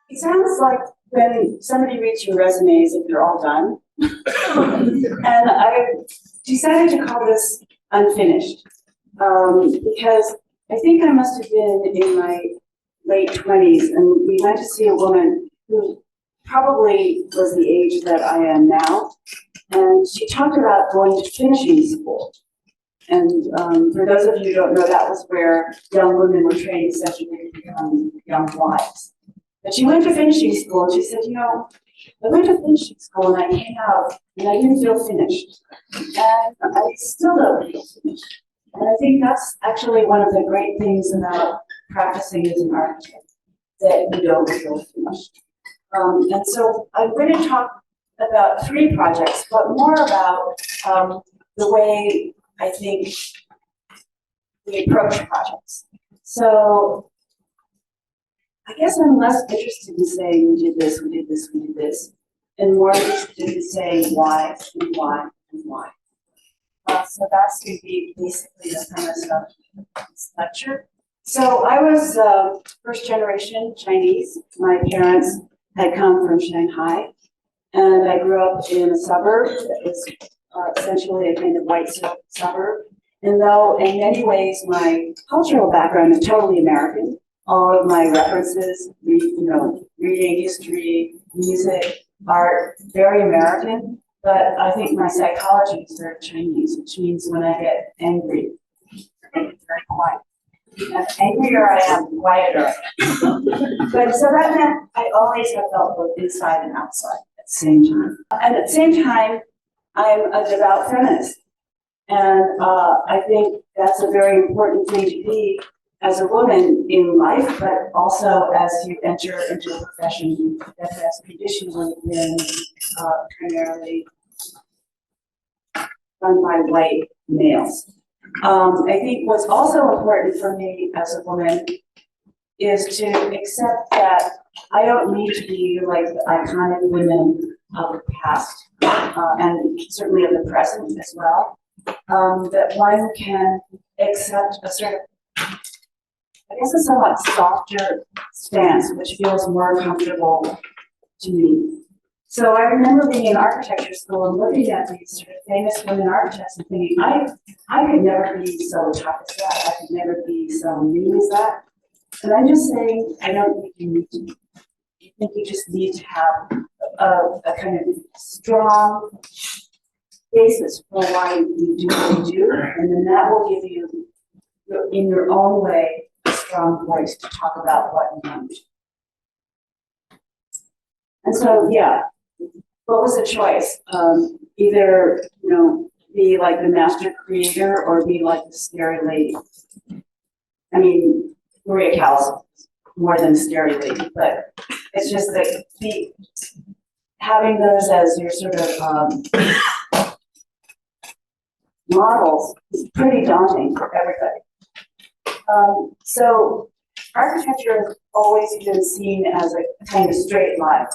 It sounds like when somebody reads your resumes if you're all done. And I decided to call this unfinished because I think I must have been in my late 20s, and we went to see a woman who probably was the age that I am now, and she talked about going to finishing school. And for those of you who don't know, that was where young women were trained essentially to become young wives. But she went to finishing school, and she said, you know, I went to finishing school and I came out and I didn't feel finished. And I still don't feel finished. And I think that's actually one of the great things about practicing as an architect, that you don't feel finished. And so I'm going to talk about 3 projects, but more about the way I think we approach projects. So I guess I'm less interested in saying we did this, we did this, we did this, and more interested in saying why and why and why. So that's going to be basically the premise of this lecture. So I was first generation Chinese. My parents had come from Shanghai, and I grew up in a suburb that was essentially a kind of white suburb. And though in many ways my cultural background is totally American, all of my references, reading, history, music, art, very American, but I think my psychology is very Chinese, which means when I get angry, I get very quiet. And angrier I am, the quieter I am. But so that meant I always have felt both inside and outside at the same time. And at the same time, I'm a devout feminist. And I think that's a very important thing to be as a woman in life, but also as you enter into a profession that has traditionally been primarily run by white males. I think what's also important for me as a woman is to accept that I don't need to be like the iconic women of the past, and certainly of the present as well. That one can accept a sort of, I guess, a somewhat softer stance, which feels more comfortable to me. So I remember being in architecture school and looking at these sort of famous women architects and thinking, I could never be so tough as that. I could never be so new as that. And I'm just saying, I don't think you need to be. I think you just need to have a kind of strong basis for why you do what you do, and then that will give you, in your own way, a strong voice to talk about what you want. And so, yeah, what was the choice? Either, be like the master creator or be like the scary lady. I mean, Maria Callas more than a scary lady, but it's just that having those as your sort of models is pretty daunting for everybody. So architecture has always been seen as a kind of straight line.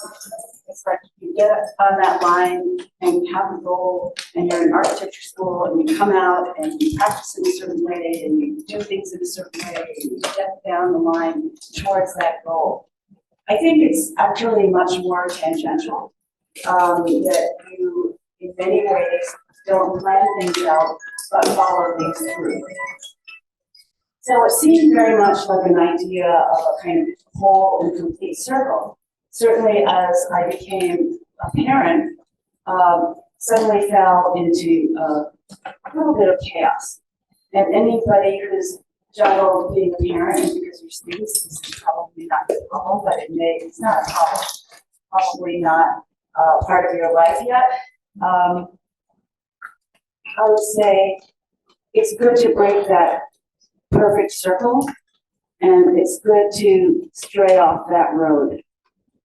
It's like you get on that line and you have a goal, and you're in architecture school and you come out and you practice in a certain way and you do things in a certain way and you step down the line towards that goal. I think it's actually much more tangential, that you, in many ways, don't plan things out, but follow things through. So it seemed very much like an idea of a kind of whole and complete circle. Certainly as I became a parent, suddenly fell into a little bit of chaos. And anybody who's juggled being a parent, and because you're students, this is probably not a problem, but it's not a problem. Probably not part of your life yet. I would say it's good to break that perfect circle, and it's good to stray off that road.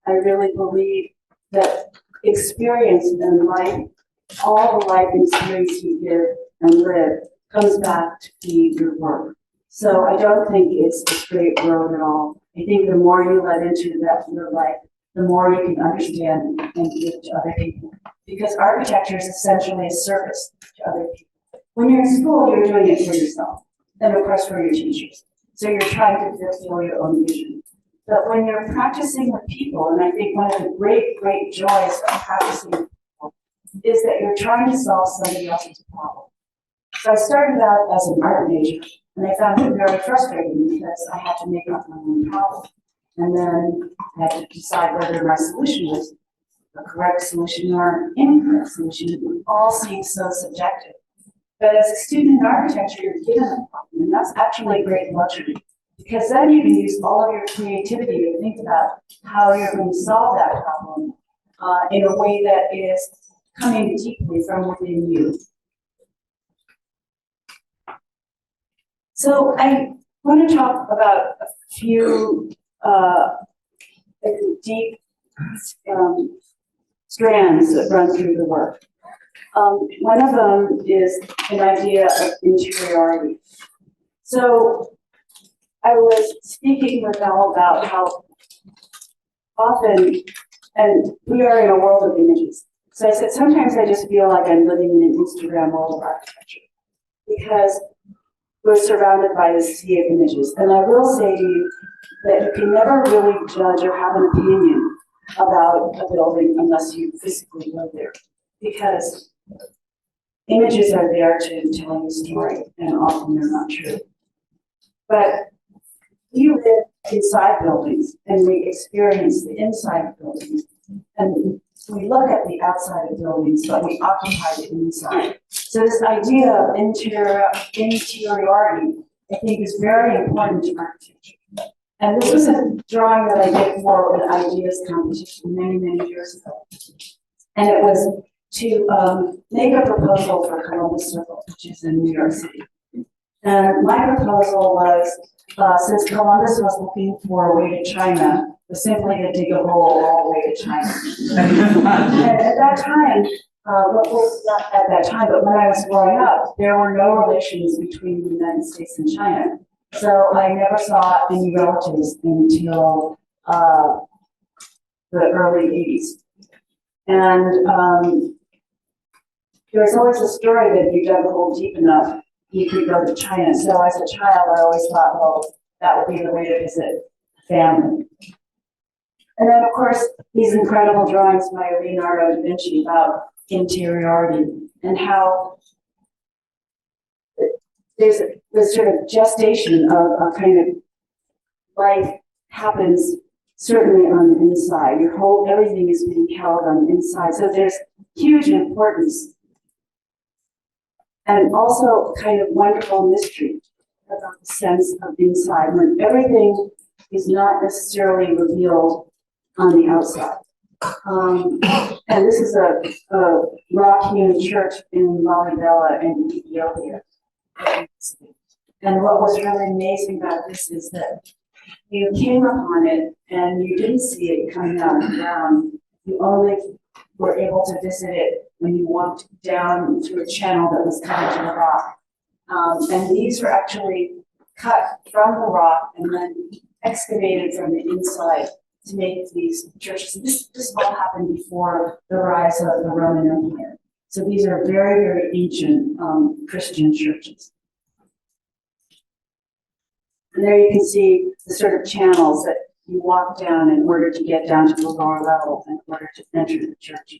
I really believe that experience in life, all the life experience you give and live, comes back to feed your work. So I don't think it's a straight road at all. I think the more you let into that your life, the more you can understand and give to other people. Because architecture is essentially a service to other people. When you're in school, you're doing it for yourself, and of course for your teachers. So you're trying to fulfill your own vision. But when you're practicing with people, and I think one of the great, great joys of practicing with people is that you're trying to solve somebody else's problem. So I started out as an art major, and I found it very frustrating because I had to make up my own problem. And then I had to decide whether my solution was a correct solution or an incorrect solution. It all seems so subjective. But as a student in architecture, you're given a problem, and that's actually a great luxury. Because then you can use all of your creativity to think about how you're going to solve that problem in a way that is coming deeply from within you. So I want to talk about a few deep strands that run through the work. One of them is an idea of interiority. So I was speaking with Al about how often, and we are in a world of images. So I said, sometimes I just feel like I'm living in an Instagram world of architecture because we're surrounded by this sea of images. And I will say to you that you can never really judge or have an opinion about a building unless you physically live there, because images are there to tell you a story, and often they're not true. But we live inside buildings, and we experience the inside of buildings, and we look at the outside of buildings, but we occupy the inside. So this idea of interiority, I think, is very important to architecture. And this was a drawing that I did for an ideas competition many, many years ago. And it was to make a proposal for Columbus Circle, which is in New York City. And my proposal was, since Columbus was looking for a way to China, was simply to dig a hole all the way to China. And at that time, well, not at that time, but when I was growing up, there were no relations between the United States and China. So I never saw any relatives until the early 80s. And there's always a story that if you dug a hole deep enough, you could go to China. So as a child, I always thought, well, that would be the way to visit family. And then, of course, these incredible drawings by Leonardo da Vinci about interiority and how there's this sort of gestation of a kind of life happens certainly on the inside. Your whole, everything is being held on the inside. So there's huge importance and also kind of wonderful mystery about the sense of inside when everything is not necessarily revealed on the outside. And this is a rock-hewn church in Lalibela in Ethiopia. And what was really amazing about this is that you came upon it and you didn't see it coming out of the ground. You only were able to visit it when you walked down through a channel that was cut into the rock. And these were actually cut from the rock and then excavated from the inside to make these churches. This all happened before the rise of the Roman Empire. So these are very, very ancient Christian churches. And there you can see the sort of channels that you walk down in order to get down to the lower level in order to enter the church.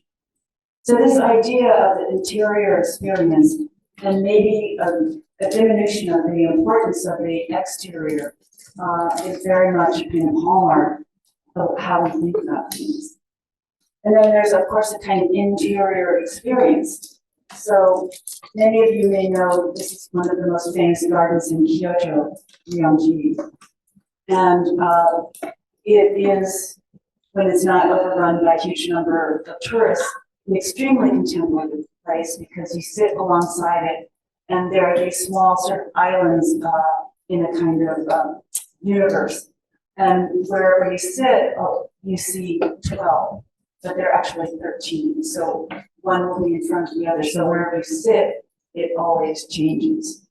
So this idea of the interior experience and maybe a diminution of the importance of the exterior is very much kind of hallmark of how we think about things. And then there's, of course, a kind of interior experience. So many of you may know this is one of the most famous gardens in Kyoto, Ryongji. And it is, when it's not overrun by a huge number of tourists, an extremely contemplative place because you sit alongside it and there are these small sort of islands in a kind of universe. And wherever you sit, you see 12, but they're actually 13. So one will be in front of the other. So wherever you sit, it always changes.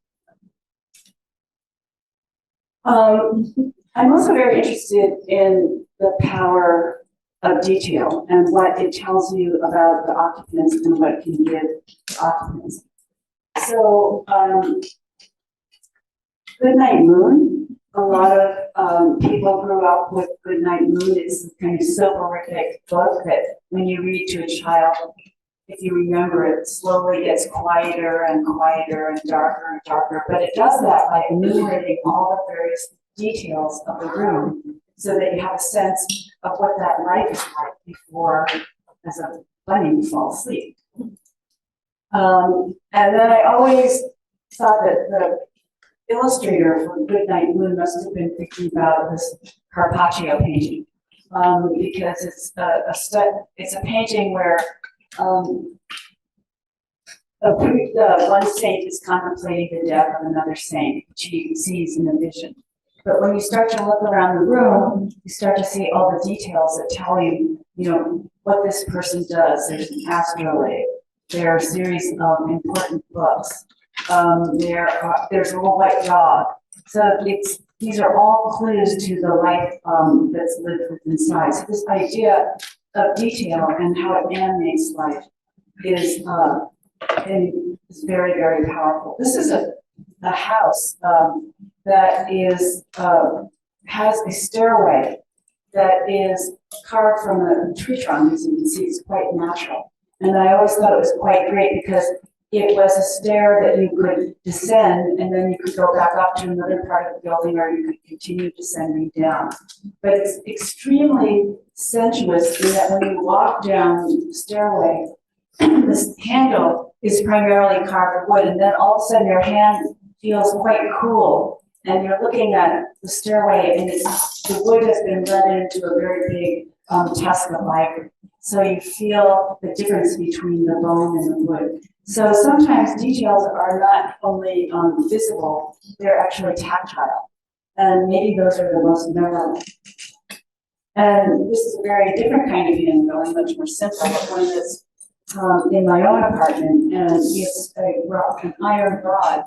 I'm also very interested in the power of detail and what it tells you about the occupants and what it can give to occupants. So, Goodnight Moon a lot of people grew up with Goodnight Moon. It's a kind of soporific book that when you read to a child, if you remember it, slowly gets quieter and quieter and darker. But it does that by enumerating all the various details of the room so that you have a sense of what that life is like before, as a bunny, you fall asleep. And then I always thought that the illustrator for Goodnight Moon must have been thinking about this Carpaccio painting, because it's a painting where one saint is contemplating the death of another saint, which he sees in a vision. But when you start to look around the room, you start to see all the details that tell you, what this person does. There's an astrolabe. There are a series of important books. There's a little white dog. So these are all clues to the life that's lived inside. So this idea of detail and how it animates life is very, very powerful. This is a house that has a stairway that is carved from a tree trunk. As you can see, it's quite natural. And I always thought it was quite great because it was a stair that you could descend and then you could go back up to another part of the building, or you could continue descending down. But it's extremely sensuous in that when you walk down the stairway, this handle is primarily carved wood, and then all of a sudden your hand feels quite cool, and you're looking at the stairway, and the wood has been let into a very big tusk of fiber. So you feel the difference between the bone and the wood. So sometimes details are not only visible, they're actually tactile. And maybe those are the most memorable. And this is a very different kind of handle, much more simple, but one that's in my own apartment, and it's an iron rod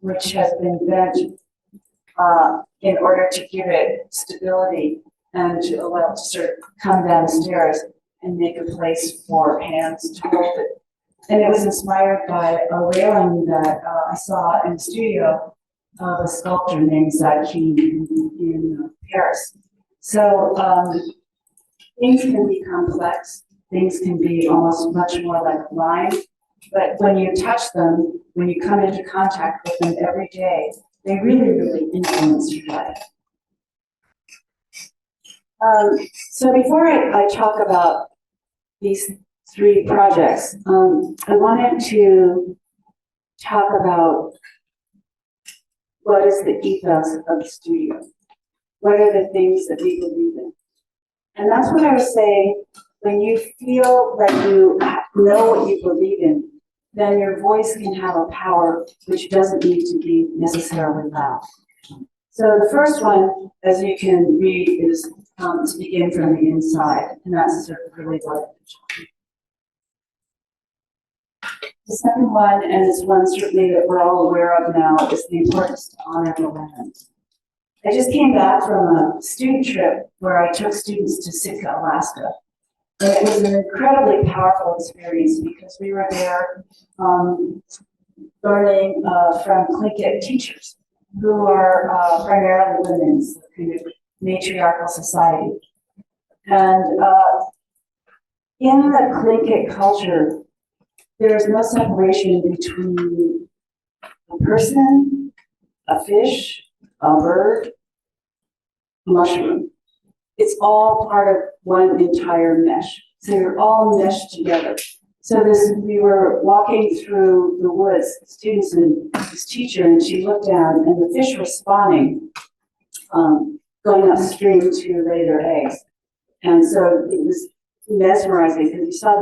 which has been bent in order to give it stability and to allow it to sort of come down the stairs and make a place for hands to hold it. And it was inspired by a railing that I saw in the studio of a sculptor named Zakin in Paris. So things can be complex. Things can be almost much more like a line, but when you touch them, when you come into contact with them every day, they really, really influence your life. So before I talk about these three projects, I wanted to talk about what is the ethos of the studio. What are the things that we believe in? And that's what I was saying. When you feel that you know what you believe in, then your voice can have a power which doesn't need to be necessarily loud. So the first one, as you can read, is to begin from the inside, and that's sort of really what the second one, and it's one certainly that we're all aware of now, is the importance to honor the land. I just came back from a student trip where I took students to Sitka, Alaska. And it was an incredibly powerful experience because we were there learning from Tlingit teachers who are primarily women, so kind of matriarchal society. And in the Tlingit culture, there is no separation between a person, a fish, a bird, a mushroom. It's all part of one entire mesh. So you're all meshed together. So we were walking through the woods, students and this teacher, and she looked down and the fish were spawning, going upstream to lay their eggs. And so it was mesmerizing because you saw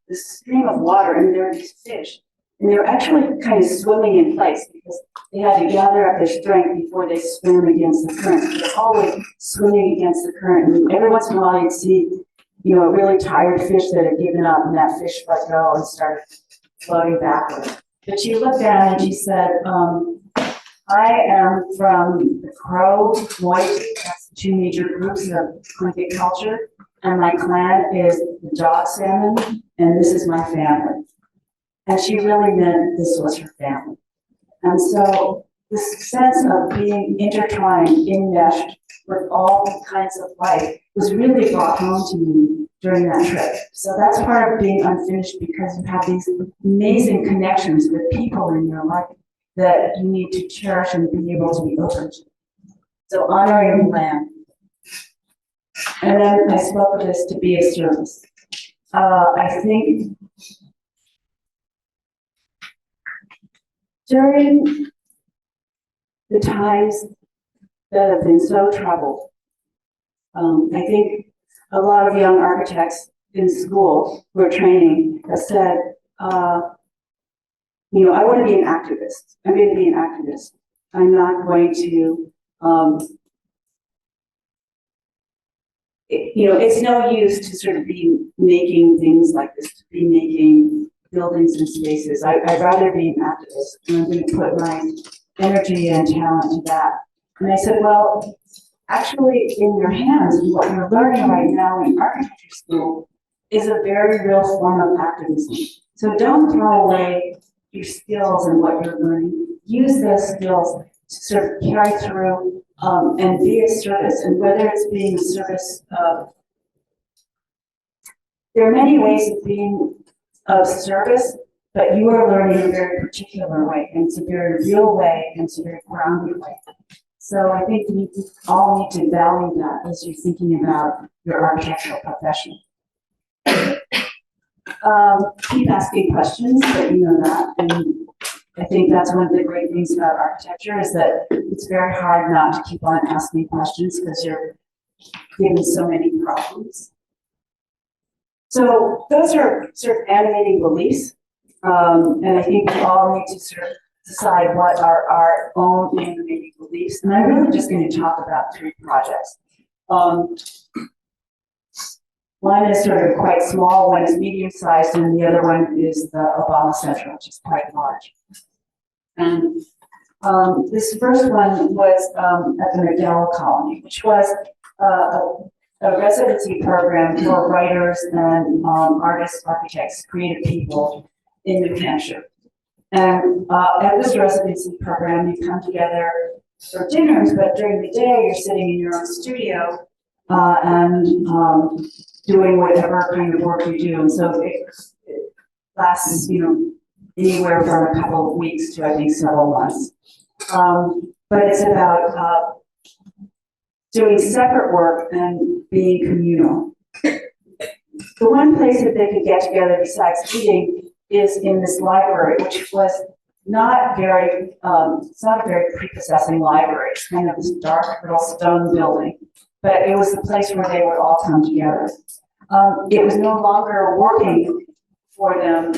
this stream of water, and there were these fish. And they were actually kind of swimming in place because they had to gather up their strength before they swim against the current. They're always swimming against the current. And every once in a while you'd see, a really tired fish that had given up, and that fish let go and started floating backward. But she looked down and she said, I am from the Crow, Moite, that's the two major groups of Tlingit culture, and my clan is the dog salmon, and this is my family. And she really meant this was her family. And so this sense of being intertwined, enmeshed with all kinds of life was really brought home to me during that trip. So that's part of being unfinished, because you have these amazing connections with people in your life that you need to cherish and be able to be open to. So honoring the land. And then I spoke of this to be of service. I think during the times that have been so troubled, I think a lot of young architects in school who are training have said, you know, I want to be an activist. I'm going to be an activist. I'm not going to, you know, it's no use to sort of be making things like this, to be making buildings and spaces. I'd rather be an activist, and I'm going to put my energy and talent to that. And I said, well, actually, in your hands, what you're learning right now in architecture school is a very real form of activism. So don't throw away your skills and what you're learning. Use those skills to sort of carry through and be of service. And whether it's being of service, there are many ways of being of service, but you are learning in a very particular way, and it's a very real way, and it's a very grounded way. So I think we all need to value that as you're thinking about your architectural profession. Keep asking questions, but you know that. And I think that's one of the great things about architecture, is that it's very hard not to keep on asking questions because you're given so many problems. So those are sort of animating beliefs. And I think we all need to sort of decide what are our own animating beliefs. And I'm really just going to talk about 3 projects. One is sort of quite small, one is medium-sized, and the other one is the Obama Center, which is quite large. And this first one was at the McDowell Colony, which was a residency program for writers and artists, architects, creative people in New Hampshire. And at this residency program, you come together for dinners, but during the day, you're sitting in your own studio and doing whatever kind of work you do. And so it lasts, you know, anywhere from a couple of weeks to, I think, several months. But it's about doing separate work and being communal. The one place that they could get together besides eating is in this library, which was not very, it's not a very prepossessing library. It's kind of this dark little stone building, but it was the place where they would all come together. It was no longer working for them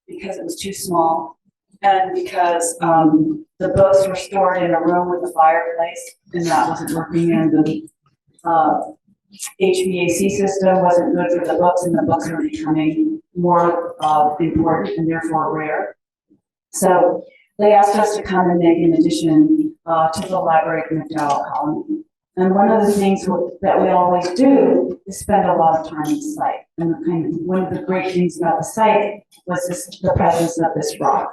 because it was too small, and because the books were stored in a room with a fireplace, and that wasn't working, and the HVAC system wasn't good for the books, and the books were becoming more important and therefore rare. So they asked us to come and make an addition to the library at McDowell Colony. And one of the things that we always do is spend a lot of time in the site. And one of the great things about the site was the presence of this rock.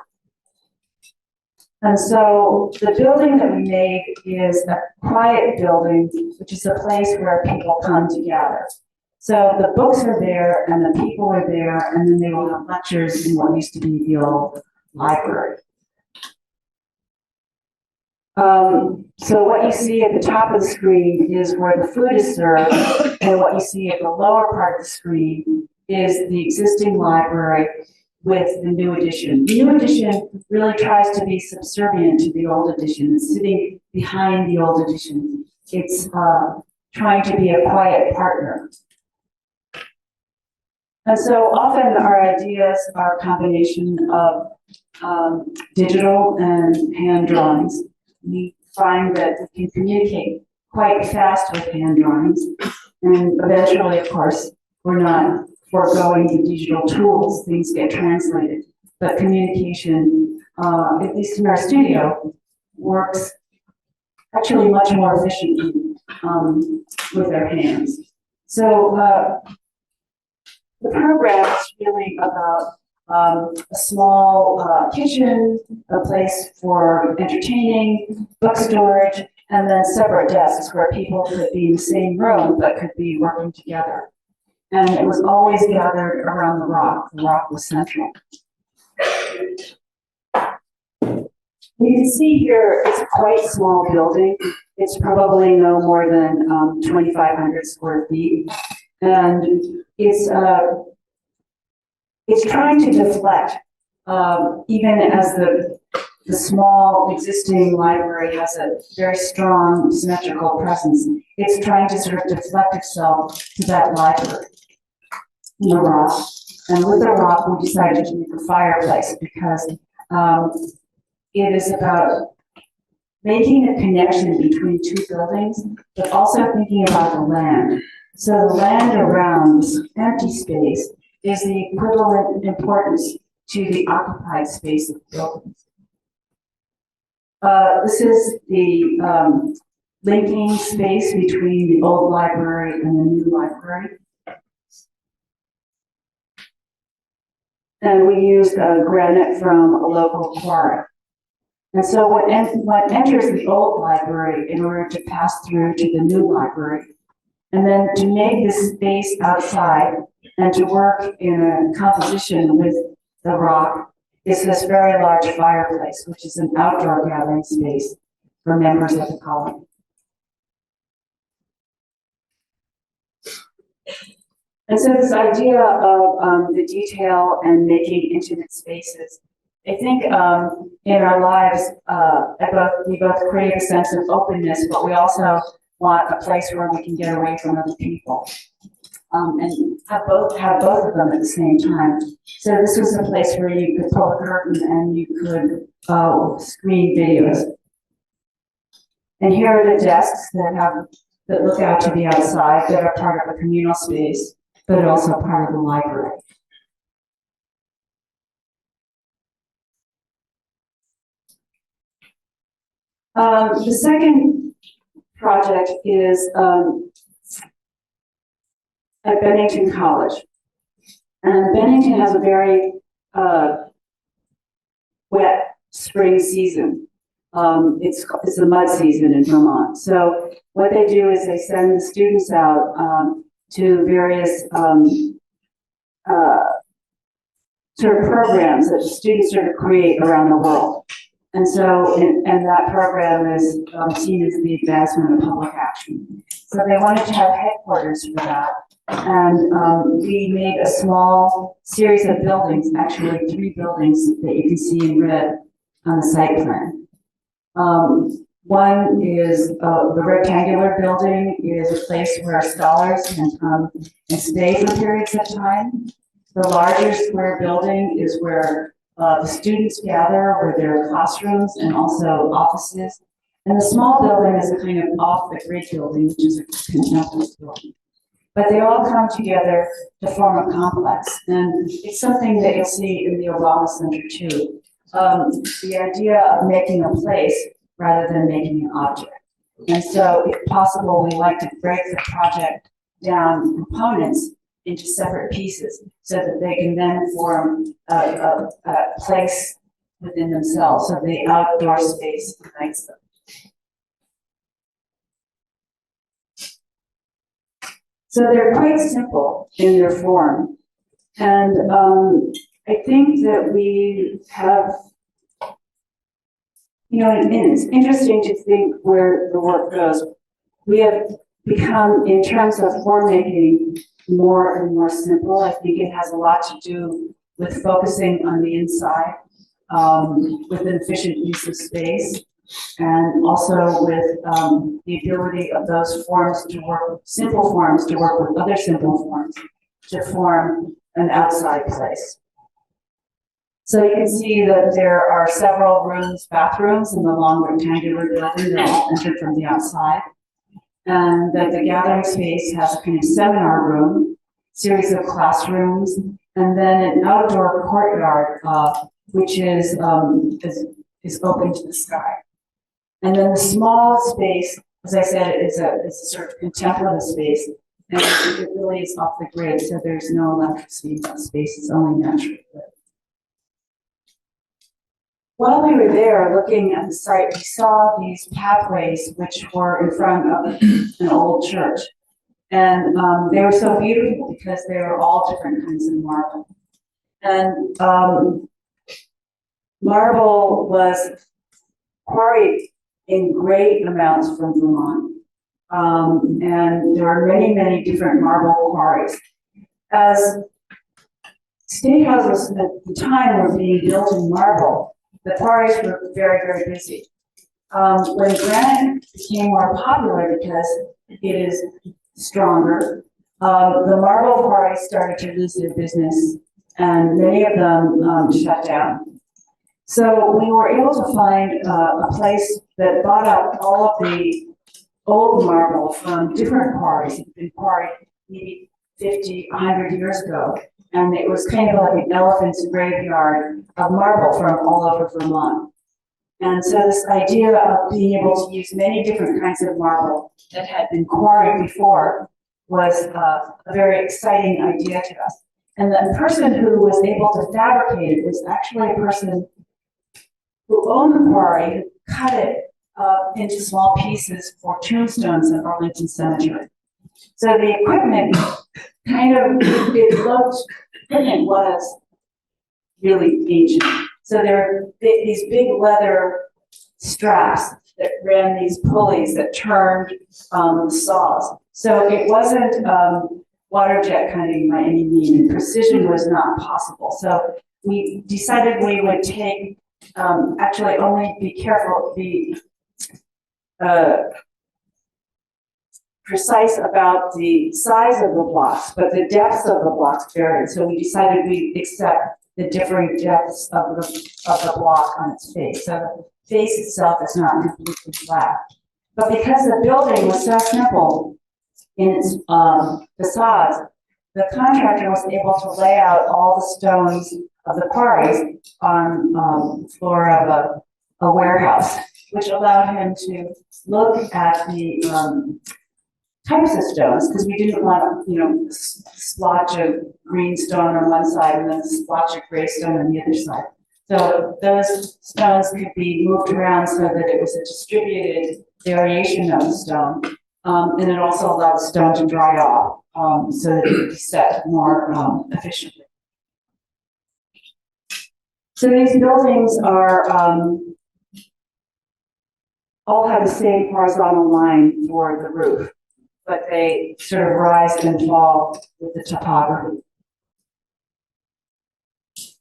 And so the building that we made is a quiet building, which is a place where people come together. So the books are there and the people are there, and then they will have lectures in what used to be the old library. So what you see at the top of the screen is where the food is served, and what you see at the lower part of the screen is the existing library with the new edition. The new edition really tries to be subservient to the old edition. It's sitting behind the old edition. It's trying to be a quiet partner. And so often our ideas are a combination of digital and hand drawings. We find that we can communicate quite fast with hand drawings, and eventually, of course, we're not foregoing the digital tools, things get translated. But communication, at least in our studio, works actually much more efficiently with our hands. So the program is really about a small kitchen, a place for entertaining, book storage, and then separate desks where people could be in the same room but could be working together. And it was always gathered around the rock. The rock was central. You can see here, it's a quite small building. It's probably no more than 2,500 square feet. And it's trying to deflect, even as the small existing library has a very strong symmetrical presence. It's trying to sort of deflect itself to that library in the rock. And with the rock, we decided to make a fireplace because it is about making a connection between two buildings, but also thinking about the land. So the land around this empty space is the equivalent importance to the occupied space of the buildings. This is the linking space between the old library and the new library. And we used granite from a local quarry. And so what enters the old library in order to pass through to the new library, and then to make this space outside and to work in a composition with the rock is this very large fireplace, which is an outdoor gathering space for members of the colony. And so this idea of the detail and making intimate spaces, I think in our lives, we both crave a sense of openness, but we also want a place where we can get away from other people and have both of them at the same time. So this was a place where you could pull a curtain and you could screen videos. And here are the desks that look out to the outside that are part of a communal space, but also part of the library. The second project is at Bennington College. And Bennington has a very wet spring season. It's the mud season in Vermont. So what they do is they send the students out to various sort of programs that students sort of create around the world. And so, and that program is seen as the advancement of public action. So they wanted to have headquarters for that. And we made a small series of buildings, actually 3 buildings that you can see in red on the site plan. One is the rectangular building is a place where scholars can come and stay for periods of time. The larger square building is where the students gather, where there are classrooms and also offices. And the small building is a kind of off-the-grid building, which is a contemporary building. But they all come together to form a complex. And it's something that you'll see in the Obama Center too. The idea of making a place rather than making an object. And so if possible, we like to break the project down components into separate pieces so that they can then form a place within themselves. So the outdoor space unites them. So they're quite simple in their form. And I think that we have, and it's interesting to think where the work goes. We have become, in terms of form making, more and more simple. I think it has a lot to do with focusing on the inside, with an efficient use of space, and also with the ability of those forms to work, simple forms to work with other simple forms to form an outside place. So you can see that there are several rooms, bathrooms in the long rectangular building that all entered from the outside. And that the gathering space has a kind of seminar room, series of classrooms, and then an outdoor courtyard, which is open to the sky. And then the small space, as I said, is a sort of contemplative space, and it really is off the grid, so there's no electricity in that space, it's only natural lit. while we were there looking at the site, we saw these pathways which were in front of an old church. And they were so beautiful because they were all different kinds of marble. And marble was quarried in great amounts from Vermont. And there are many, many different marble quarries. As state houses at the time were being built in marble, the quarries were very, very busy. When granite became more popular because it is stronger, the marble quarries started to lose their business, and many of them shut down. So we were able to find a place that bought up all of the old marble from different quarries. It had been quarried maybe 50, 100 years ago. And it was kind of like an elephant's graveyard of marble from all over Vermont. And so this idea of being able to use many different kinds of marble that had been quarried before was a very exciting idea to us. And the person who was able to fabricate it was actually a person who owned the quarry, who cut it into small pieces for tombstones at Arlington Cemetery. So the equipment kind of, equipment was really ancient. So there are these big leather straps that ran these pulleys that turned saws. So it wasn't water jet cutting by any means, and precision was not possible. So we decided we would take, actually only be careful, be precise about the size of the blocks, but the depths of the blocks varied. So we decided we'd accept the differing depths of the block on its face. So the face itself is not completely flat. But because the building was so simple in its facades, the contractor was able to lay out all the stones of the quarries on the floor of a warehouse, which allowed him to look at the types of stones, because we didn't want, a splotch of green stone on one side and then a splotch of gray stone on the other side. So those stones could be moved around so that it was a distributed variation of the stone. And it also allowed the stone to dry off so that it could be set more efficiently. So these buildings are all have the same horizontal line for the roof, but they sort of rise and fall with the topography.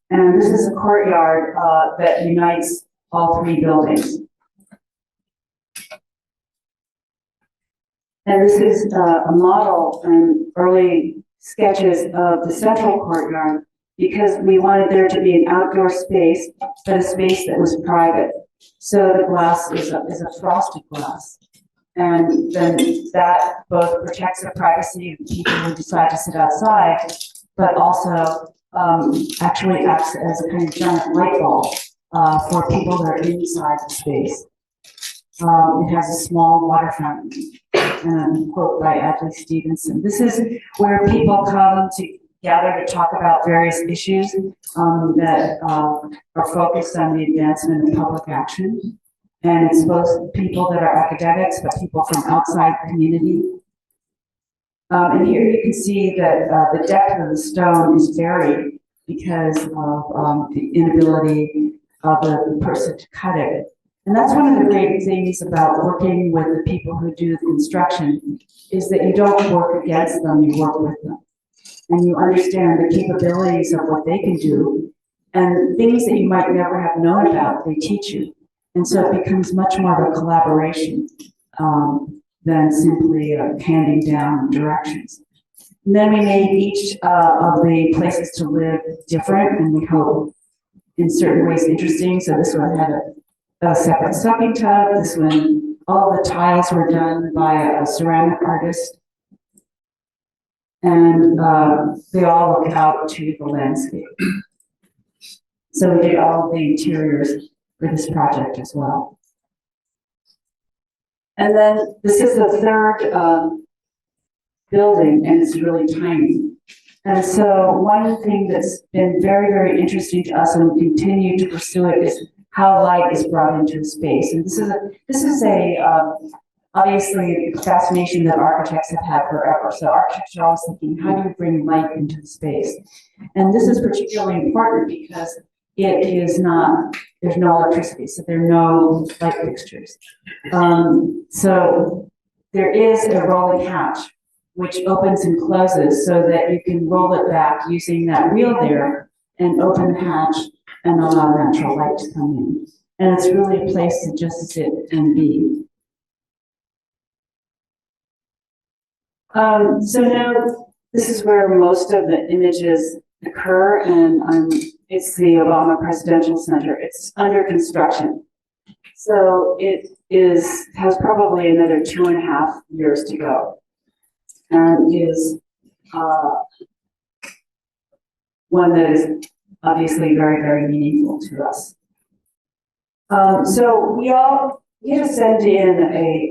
And this is a courtyard that unites all three buildings. And this is a model and early sketches of the central courtyard, because we wanted there to be an outdoor space, but a space that was private. So the glass is a frosted glass. And then that both protects the privacy of people who decide to sit outside, but also actually acts as a kind of giant light bulb for people that are inside the space. It has a small water fountain, and a quote by Adlai Stevenson. This is where people come to gather to talk about various issues that are focused on the advancement of public action. And it's both people that are academics, but people from outside the community. And here you can see that the depth of the stone is varied because of the inability of the person to cut it. And that's one of the great things about working with the people who do the construction, is that you don't work against them, you work with them. And you understand the capabilities of what they can do, and things that you might never have known about, they teach you. And so it becomes much more of a collaboration than simply handing down directions. And then we made each of the places to live different, and we hope in certain ways interesting. So this one had a separate soaking tub. This one, all the tiles were done by a ceramic artist. And they all look out to the landscape. So we did all of the interiors for this project as well. And then this is the third building, and it's really tiny. And so one thing that's been very, very interesting to us, and we continue to pursue it, is how light is brought into a space. And this is obviously a fascination that architects have had forever. So architects are always thinking, how do you bring light into the space? And this is particularly important because it is not, there's no electricity, so there are no light fixtures. So there is a rolling hatch, which opens and closes so that you can roll it back using that wheel there and open the hatch and allow natural light to come in. And it's really a place to just sit and be. So now this is where most of the images occur, and it's the Obama Presidential Center. It's under construction. So it has probably another 2.5 years to go, and is one that is obviously very, very meaningful to us. So we had to send in a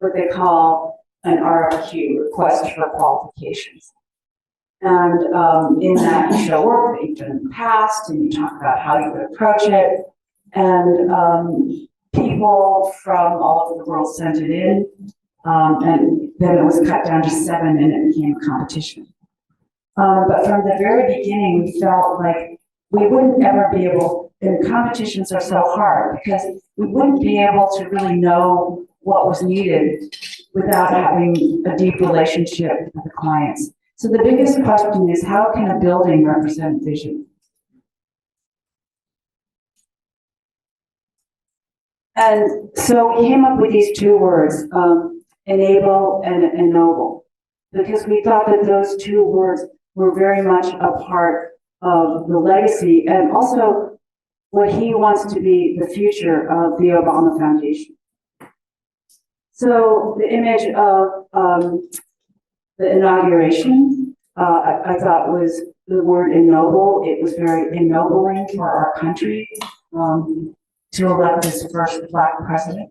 what they call an RFQ, request for qualifications. And in that you show work that you've done in the past, and you talk about how you would approach it. And people from all over the world sent it in, and then it was cut down to 7 and it became a competition. But from the very beginning, we felt like we wouldn't ever be able, and competitions are so hard because we wouldn't be able to really know what was needed without having a deep relationship with the clients. So the biggest question is, how can a building represent vision? And so we came up with these 2 words, enable and ennoble, because we thought that those 2 words were very much a part of the legacy and also what he wants to be the future of the Obama Foundation. So the image of the inauguration, I thought was the word ennoble. It was very ennobling for our country to elect this first Black president.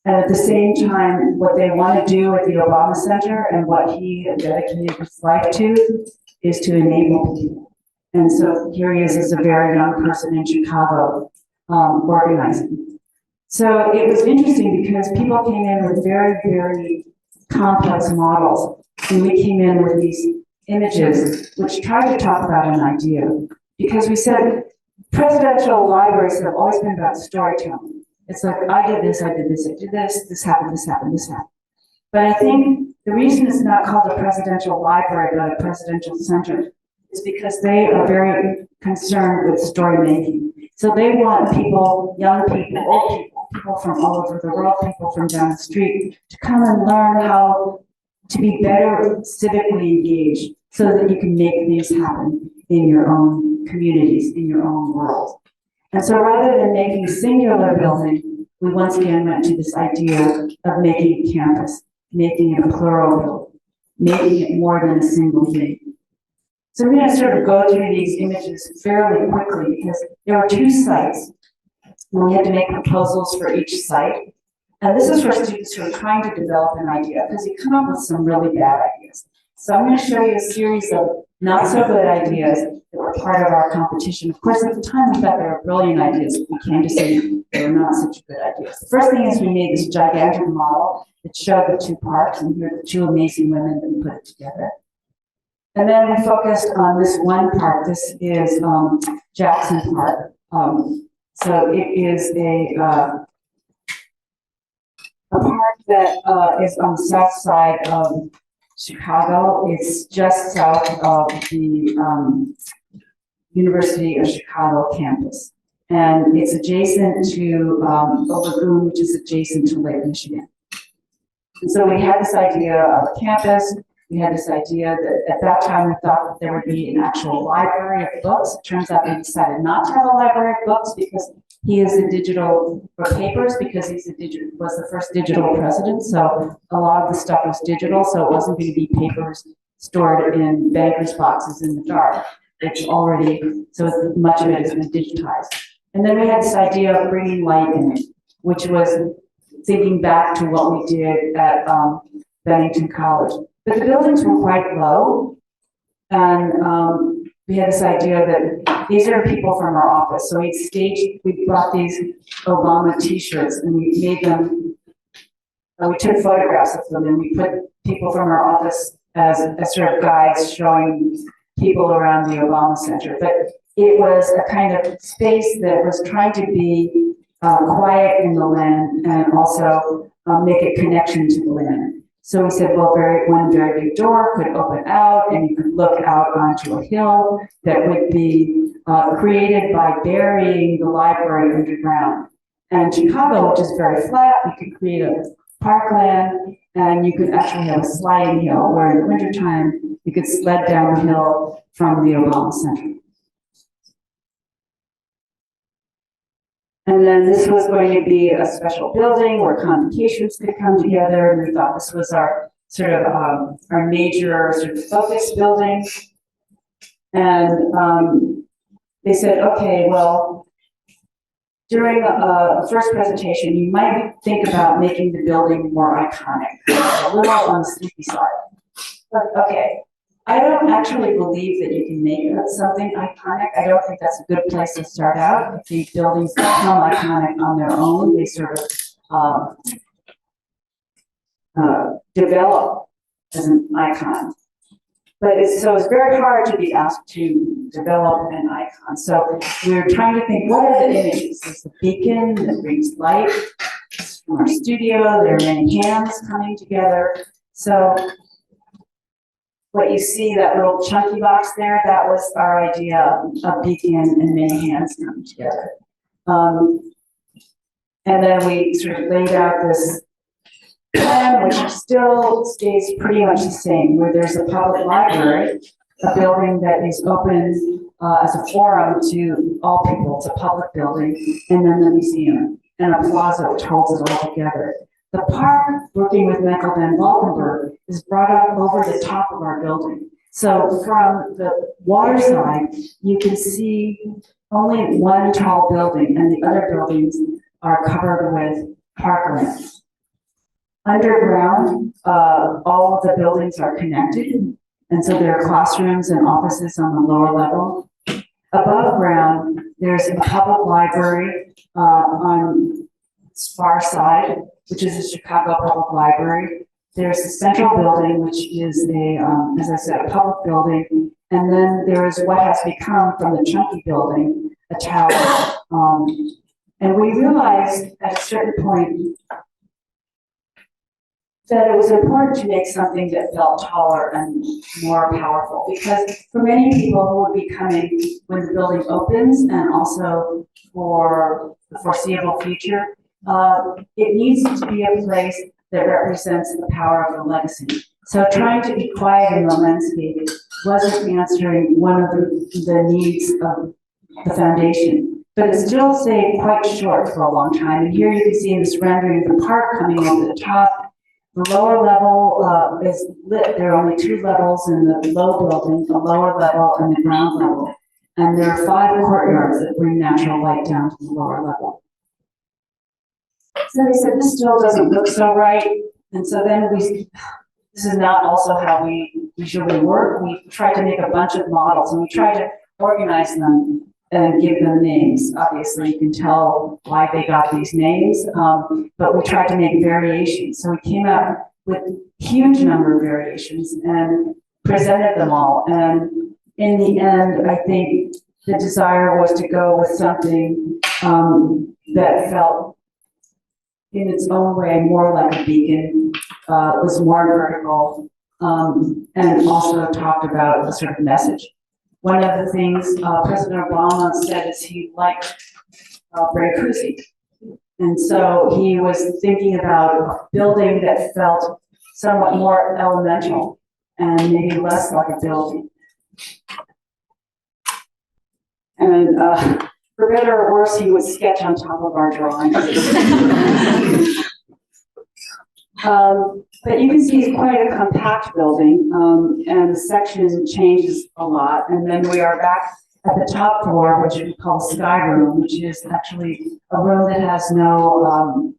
And at the same time, what they want to do at the Obama Center and what he dedicated his life to is to enable people. And so here he is as a very young person in Chicago organizing. So it was interesting because people came in with very, very complex models, and we came in with these images which tried to talk about an idea. Because we said presidential libraries have always been about storytelling. It's like, I did this, I did this, I did this, this happened, this happened, this happened. But I think the reason it's not called a presidential library, but a presidential center, is because they are very concerned with story making. So they want people, young people, old people, people from all over the world, people from down the street, to come and learn how to be better civically engaged so that you can make things happen in your own communities, in your own world. And so rather than making a singular building, we once again went to this idea of making a campus, making it a plural building, making it more than a single thing. So I'm going to sort of go through these images fairly quickly because there were 2 sites, and we had to make proposals for each site. And this is for students who are trying to develop an idea because you come up with some really bad ideas. So I'm going to show you a series of not so good ideas that were part of our competition. Of course, at the time we thought they were brilliant ideas, but we came to see they were not such good ideas. The first thing is we made this gigantic model that showed the 2 parks, and here are the 2 amazing women that put it together. And then we focused on this one park. This is Jackson Park. So it is a park that is on the south side of Chicago. It's just south of the University of Chicago campus. And it's adjacent to Lagoon, which is adjacent to Lake Michigan. And so we had this idea of a campus. We had this idea that at that time we thought that there would be an actual library of books. It turns out they decided not to have a library of books because he is a digital, or papers, because was the first digital president. So a lot of the stuff was digital, so it wasn't going to be papers stored in bankers' boxes in the dark. It's already, so much of it has been digitized. And then we had this idea of bringing light in, which was thinking back to what we did at Bennington College. But the buildings were quite low, and we had this idea that these are people from our office. So we brought these Obama t-shirts and we made them, we took photographs of them and we put people from our office as sort of guides showing people around the Obama Center. But it was a kind of space that was trying to be quiet in the land and also make a connection to the land. So we said, well, one very big door could open out and you could look out onto a hill that would be created by burying the library underground. And Chicago, which is very flat, you could create a parkland and you could actually have a sliding hill where in the wintertime you could sled down the hill from the Obama Center. And then this was going to be a special building where convocations could come together. And we thought this was our sort of our major sort of focus building. And they said, okay, well, during a first presentation, you might think about making the building more iconic, a little on the sleepy side. But okay, I don't actually believe that you can make something iconic. I don't think that's a good place to start out. I think buildings become iconic on their own. They sort of develop as an icon. But it's very hard to be asked to develop an icon. So we're trying to think, what are the images? There's the beacon that brings light from our studio. There are many hands coming together. So what you see, that little chunky box there, that was our idea of beacon and many hands coming together. And then we sort of laid out this plan, which still stays pretty much the same, where there's a public library, a building that is open as a forum to all people. It's a public building, and then the museum, and a plaza which holds it all together. The park, working with Michael Van Valkenburg, is brought up over the top of our building. So from the water side, you can see only one tall building, and the other buildings are covered with parkland. Underground, all of the buildings are connected, and so there are classrooms and offices on the lower level. Above ground, there's a public library on far side, which is the Chicago Public Library. There's the central building, which is as I said, a public building. And then there is what has become from the chunky building, a tower. And we realized at a certain point that it was important to make something that felt taller and more powerful, because for many people who would be coming when the building opens and also for the foreseeable future, it needs to be a place that represents the power of the legacy. So trying to be quiet in the landscape wasn't answering one of the needs of the foundation, but it still stayed quite short for a long time. And here you can see in this rendering the park coming over the top. The lower level is lit. There are only 2 levels in the low building, the lower level and the ground level. And there are 5 courtyards that bring natural light down to the lower level. So they said, this still doesn't look so right. And so then this is not also how we usually work. We tried to make a bunch of models and we tried to organize them and give them names. Obviously, you can tell why they got these names, but we tried to make variations. So we came up with a huge number of variations and presented them all. And in the end, I think the desire was to go with something that felt in its own way more like a beacon, was more vertical, and also talked about a sort of message. One of the things President Obama said is he liked Brancusi. And so he was thinking about a building that felt somewhat more elemental and maybe less like a building. And for better or worse, he would sketch on top of our drawings. But you can see it's quite a compact building, and the section changes a lot. And then we are back at the top floor, which we call Sky Room, which is actually a room that has no,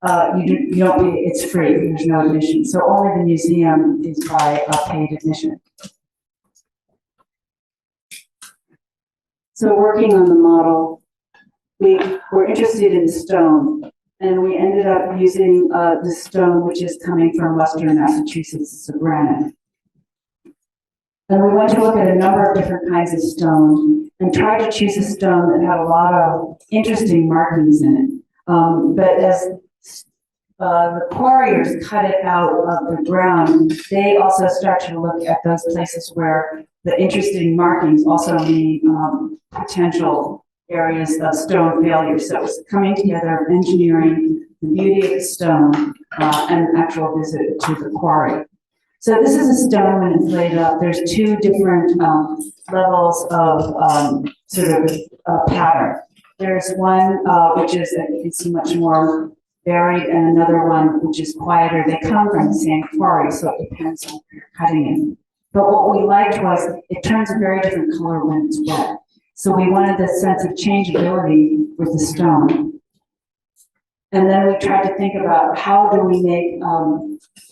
it's free, there's no admission. So only the museum is by paid admission. So working on the model, we were interested in stone, and we ended up using the stone which is coming from Western Massachusetts, it's a granite. And we went to look at a number of different kinds of stone and tried to choose a stone that had a lot of interesting markings in it. But as the quarriers cut it out of the ground, they also start to look at those places where the interesting markings also mean potential areas of stone failure. So it was coming together of engineering, the beauty of the stone, and an actual visit to the quarry. So this is a stone when it's laid up. There's two different levels of sort of pattern. There's one which is, you can see, much more varied, and another one which is quieter. They come from the same quarry, so it depends on where you're cutting it. But what we liked was it turns a very different color when it's wet. So we wanted this sense of changeability with the stone. And then we tried to think about how do we make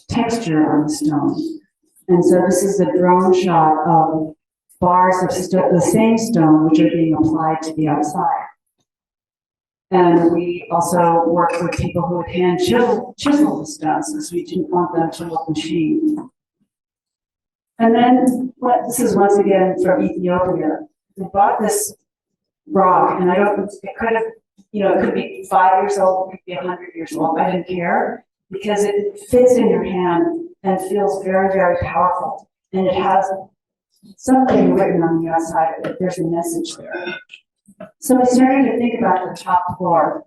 texture on the stone. And so this is a drone shot of bars of the same stone which are being applied to the outside. And we also worked with people who would hand chisel the stones, because we didn't want them to look machined. And then, this is once again from Ethiopia. We bought this rock, and it could have, it could be 5 years old, it could be 100 years old. I didn't care, because it fits in your hand and feels very, very powerful. And it has something written on the outside of it. There's a message there. So we started to think about the top floor.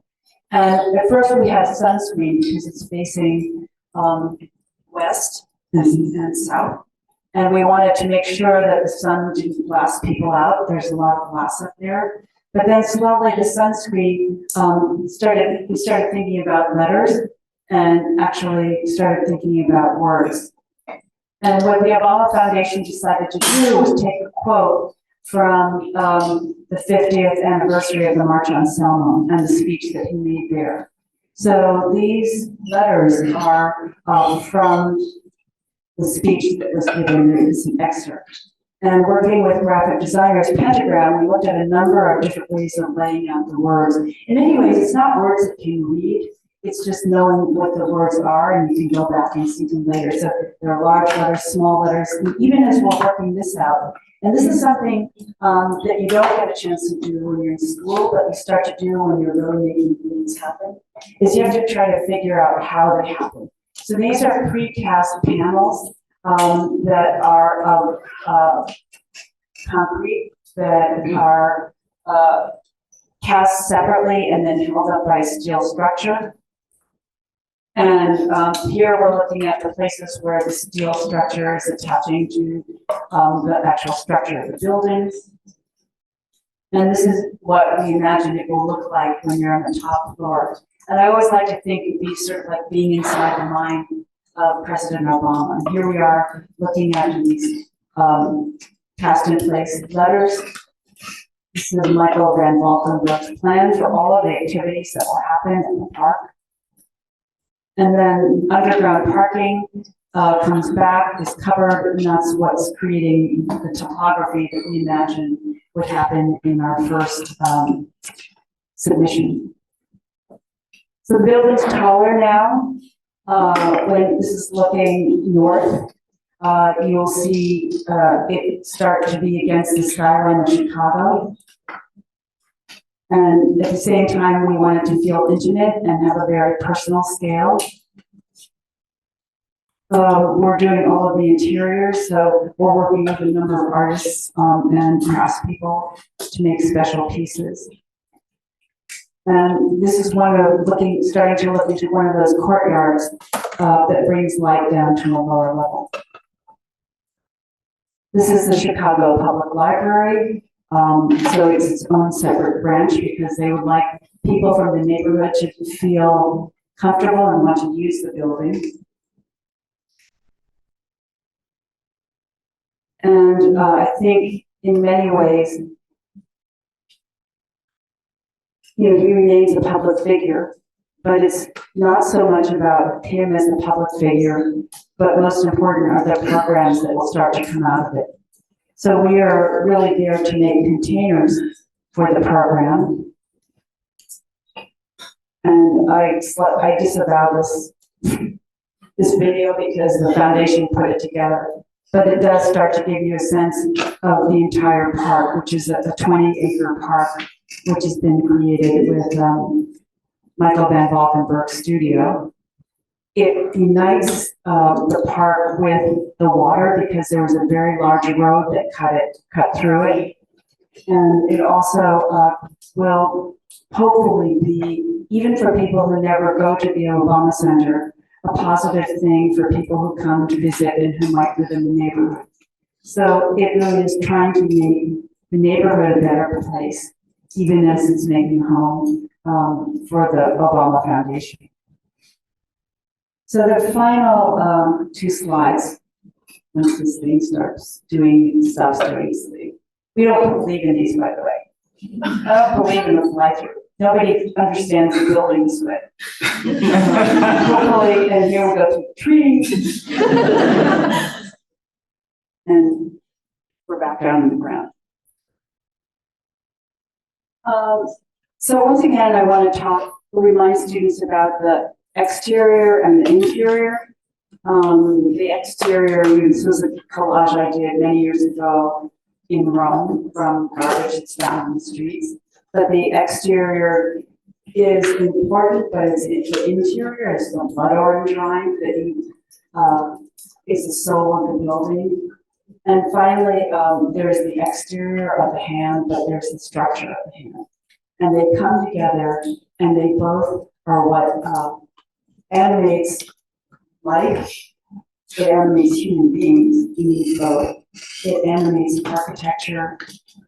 And at first we had sunscreen because it's facing west and south. And we wanted to make sure that the sun didn't blast people out. There's a lot of glass up there. But then slowly the sunscreen we started thinking about letters and actually started thinking about words. And what the Obama Foundation decided to do was take a quote from the 50th anniversary of the March on Selma and the speech that he made there. So these letters are from the speech that was given. It's an excerpt. And working with graphic designers, Pentagram, we looked at a number of different ways of laying out the words. In many ways, it's not words that you read. It's just knowing what the words are, and you can go back and see them later. So there are large letters, small letters, and even as we're working this out. And this is something that you don't get a chance to do when you're in school, but you start to do when you're really making things happen, is you have to try to figure out how they happen. So these are precast panels that are of concrete that are cast separately and then held up by a steel structure. And here we're looking at the places where the steel structure is attaching to the actual structure of the buildings. And this is what we imagine it will look like when you're on the top floor. And I always like to think of these sort of like being inside the mind of President Obama. And here we are looking at these cast in place letters. This is Michael Van Valkenburg's plan for all of the activities that will happen in the park. And then underground parking comes back, is covered, and that's what's creating the topography that we imagine would happen in our first submission. So the building's taller now. When this is looking north, you'll see it start to be against the skyline of Chicago. And at the same time, we wanted to feel intimate and have a very personal scale. We're doing all of the interiors, so we're working with a number of artists and craftspeople to make special pieces. And this is starting to look into one of those courtyards that brings light down to a lower level. This is the Chicago Public Library. So it's its own separate branch because they would like people from the neighborhood to feel comfortable and want to use the building. And I think in many ways, he remains a public figure, but it's not so much about him as a public figure, but most important are the programs that will start to come out of it. So we are really there to make containers for the program. And I disavow this video because the foundation put it together. But it does start to give you a sense of the entire park, which is a 20-acre park, which has been created with Michael Van Valkenburg's studio. It unites the park with the water because there was a very large road that cut through it. And it also will hopefully be, even for people who never go to the Obama Center, a positive thing for people who come to visit and who might live in the neighborhood. So it really is trying to make the neighborhood a better place, even as it's making home for the Obama Foundation. So the final 2 slides, once this thing starts stops doing this thing. We don't believe in these, by the way. I don't believe in the fly-through. Nobody understands the buildings, but hopefully, and here we go through the trees. And we're back down on the ground. So once again, I want to remind students about the exterior and the interior. The exterior, this was a collage I did many years ago in Rome from garbage that's found in the streets. But the exterior is important, but it's the interior, it's the blood orange line that is the soul of the building. And finally, there's the exterior of the hand, but there's the structure of the hand. And they come together, and they both are what animates life. It animates human beings. You need both. It animates architecture,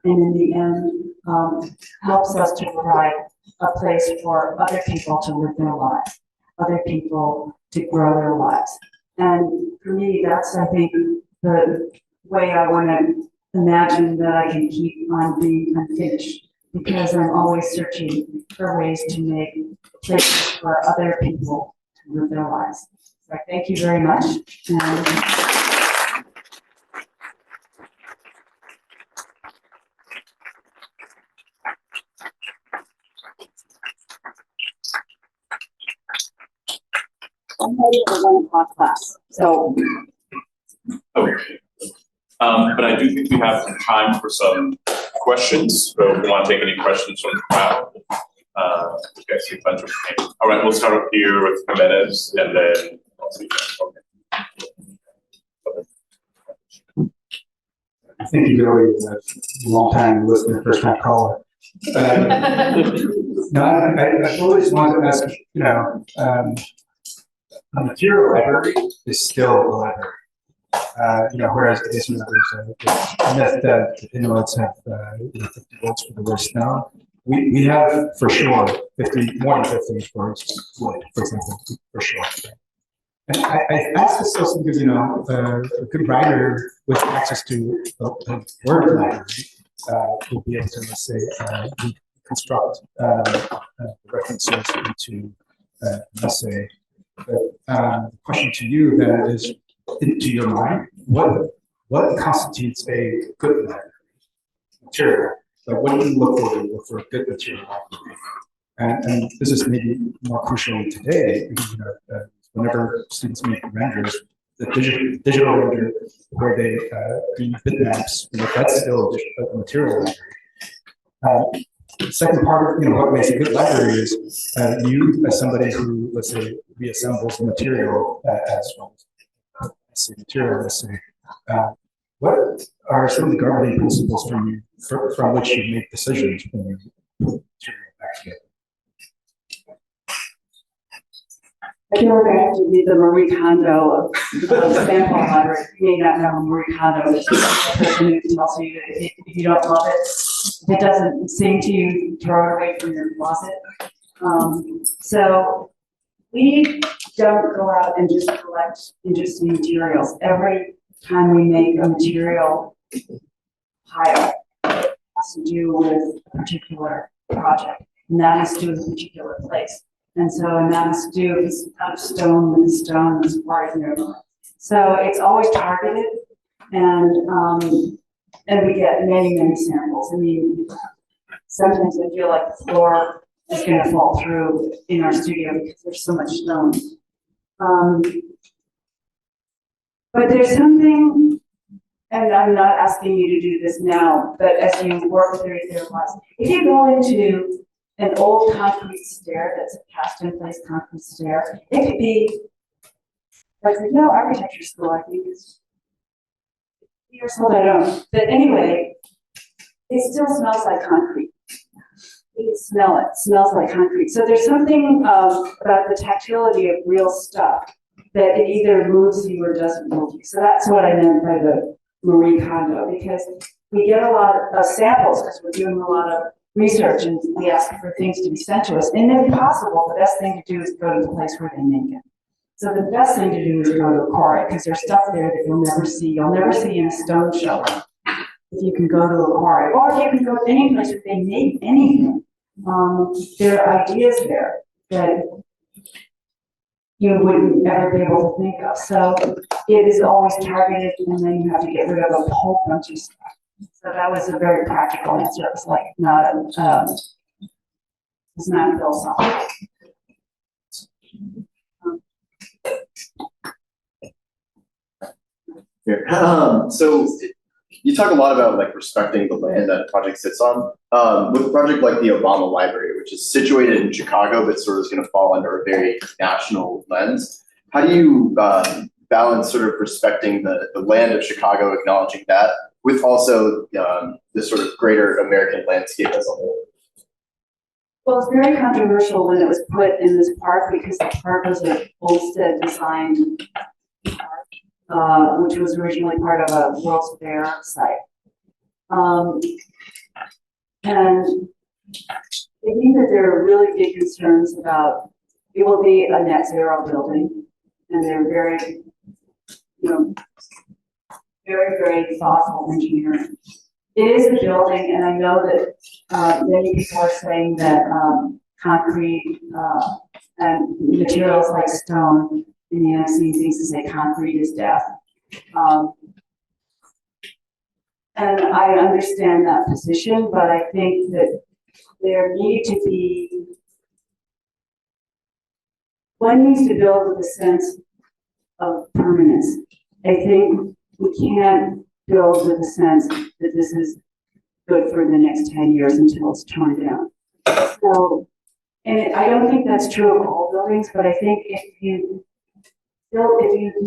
and in the end, helps us to provide a place for other people to live their lives, other people to grow their lives. And for me, that's, I think, the way I want to imagine that I can keep on being unfinished, because I'm always searching for ways to make places for other people to live their lives. So thank you very much. I'm ready for 1 o'clock class. So. Okay. But I do think we have time for some questions. So if we want to take any questions from the crowd, okay, I see a bunch of names. All right, we'll start up here with Jimenez, and then I'll see. Okay. I think you could always a long time listener, first time caller. No, I always wanted to ask, a material library is still a library. Whereas I guess there's a myth that the Inuits have 50 votes for the word stone. We have for sure more than 50 for wood, for example, for sure. And I ask this also because a good writer with access to a word library will be able to, let's say, reconstruct references into an essay. But the question to you then is, into your mind, what constitutes a good library material? Like, what do you look for? You look for a good material library, and this is maybe more crucial today because whenever students make renders, the digital render where they do bitmaps, that's still a material library. The second part of what makes a good library is you as somebody who, let's say, reassembles the material as well. Material, let's say. What are some of the governing principles from which you make decisions when you put material back together? I feel like I have to be the Marie Kondo of sample library. You may not know Marie Kondo is the person who tells you that if you don't love it, if it doesn't sing to you, throw it away from your closet. So we don't go out and just collect interesting materials. Every time we make a material pile, it has to do with a particular project, and that has to do with a particular place. And so, and that has to do with out of stone with the stone that's part in there. So it's always targeted, and we get many samples. I mean, sometimes I feel like the floor is gonna fall through in our studio because there's so much stone. But there's something, and I'm not asking you to do this now, but as you work through your class, if you go into an old concrete stair that's a cast-in-place concrete stair, it could be like, no, architecture school, I think is years old, I don't know. But anyway, it still smells like concrete. You can smell it, smells like concrete. So there's something about the tactility of real stuff that it either moves you or doesn't move you. So that's what I meant by the Marie Kondo, because we get a lot of samples because we're doing a lot of research and we ask for things to be sent to us. And if possible, the best thing to do is go to the place where they make it. So the best thing to do is go to a quarry because there's stuff there that you'll never see. You'll never see in a stone show if you can go to a quarry. Or if you can go to any place where they make anything. There are ideas there that you wouldn't ever be able to think of. So it is always targeted and then you have to get rid of a whole bunch of stuff. So that was a very practical answer. It was like not, it's not philosophical. Here. So you talk a lot about like respecting the land that a project sits on. With a project like the Obama Library, which is situated in Chicago, but sort of is going to fall under a very national lens. How do you balance sort of respecting the land of Chicago, acknowledging that, with also the sort of greater American landscape as a whole? Well, it's very controversial when it was put in this park because the park was an Olmsted designed park, which was originally part of a World's Fair site. And I think that there are really big concerns about it will be a net zero building, and they're very, very thoughtful engineering. It is a building, and I know that many people are saying that concrete and materials like stone in the USC things to say concrete is death. And I understand that position, but I think that there need to be, one needs to build with a sense of permanence. I think we can't build with a sense that this is good for the next 10 years until it's torn down. So, and I don't think that's true of all buildings, but I think if you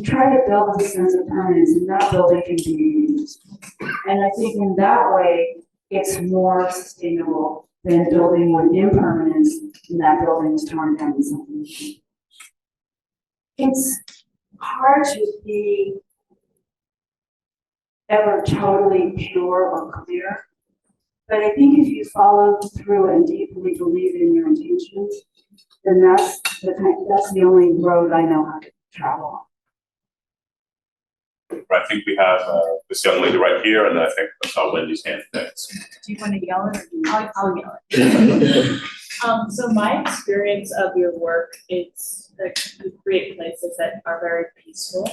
try to build with a sense of permanence, and that building can be reused. And I think in that way, it's more sustainable than building with impermanence, and that building is torn down and something. It's hard to be ever totally pure or clear, but I think if you follow through and deeply believe in your intentions, then that's the only road I know how to travel. I think we have this young lady right here, and then I think I saw Wendy's hand next. Do you want to yell it? I'll yell it. So my experience of your work is that you create places that are very peaceful.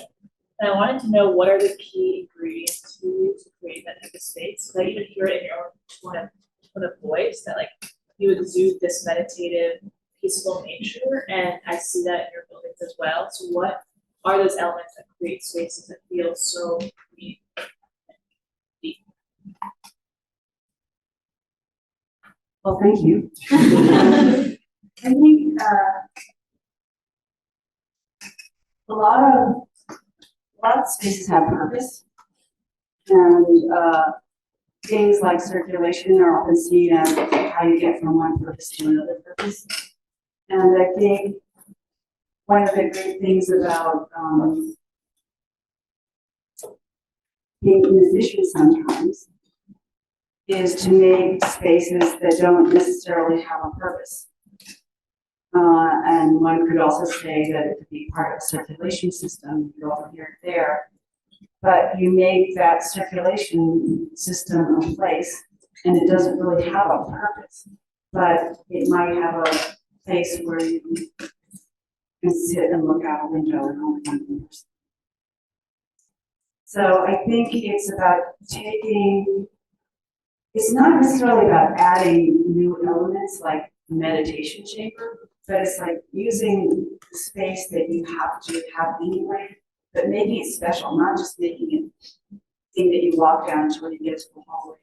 And I wanted to know what are the key ingredients you use to create that type of space, so that you can hear it in your own tone of voice, that like you exude this meditative, peaceful nature, and I see that in your buildings as well. So what are those elements that create spaces that feel so deep? Well, thank you. I think a lot of spaces have purpose, and things like circulation are often seen as how you get from one purpose to another purpose. And I think one of the great things about being a musician sometimes is to make spaces that don't necessarily have a purpose. And one could also say that it could be part of a circulation system, you go over here and there, but you make that circulation system a place, and it doesn't really have a purpose, but it might have a place where you can sit and look out a window and only one person. So I think it's about it's not necessarily about adding new elements like meditation chamber, but it's like using the space that you have to have anyway, but making it special, not just making it thing that you walk down to when you get to the hallway.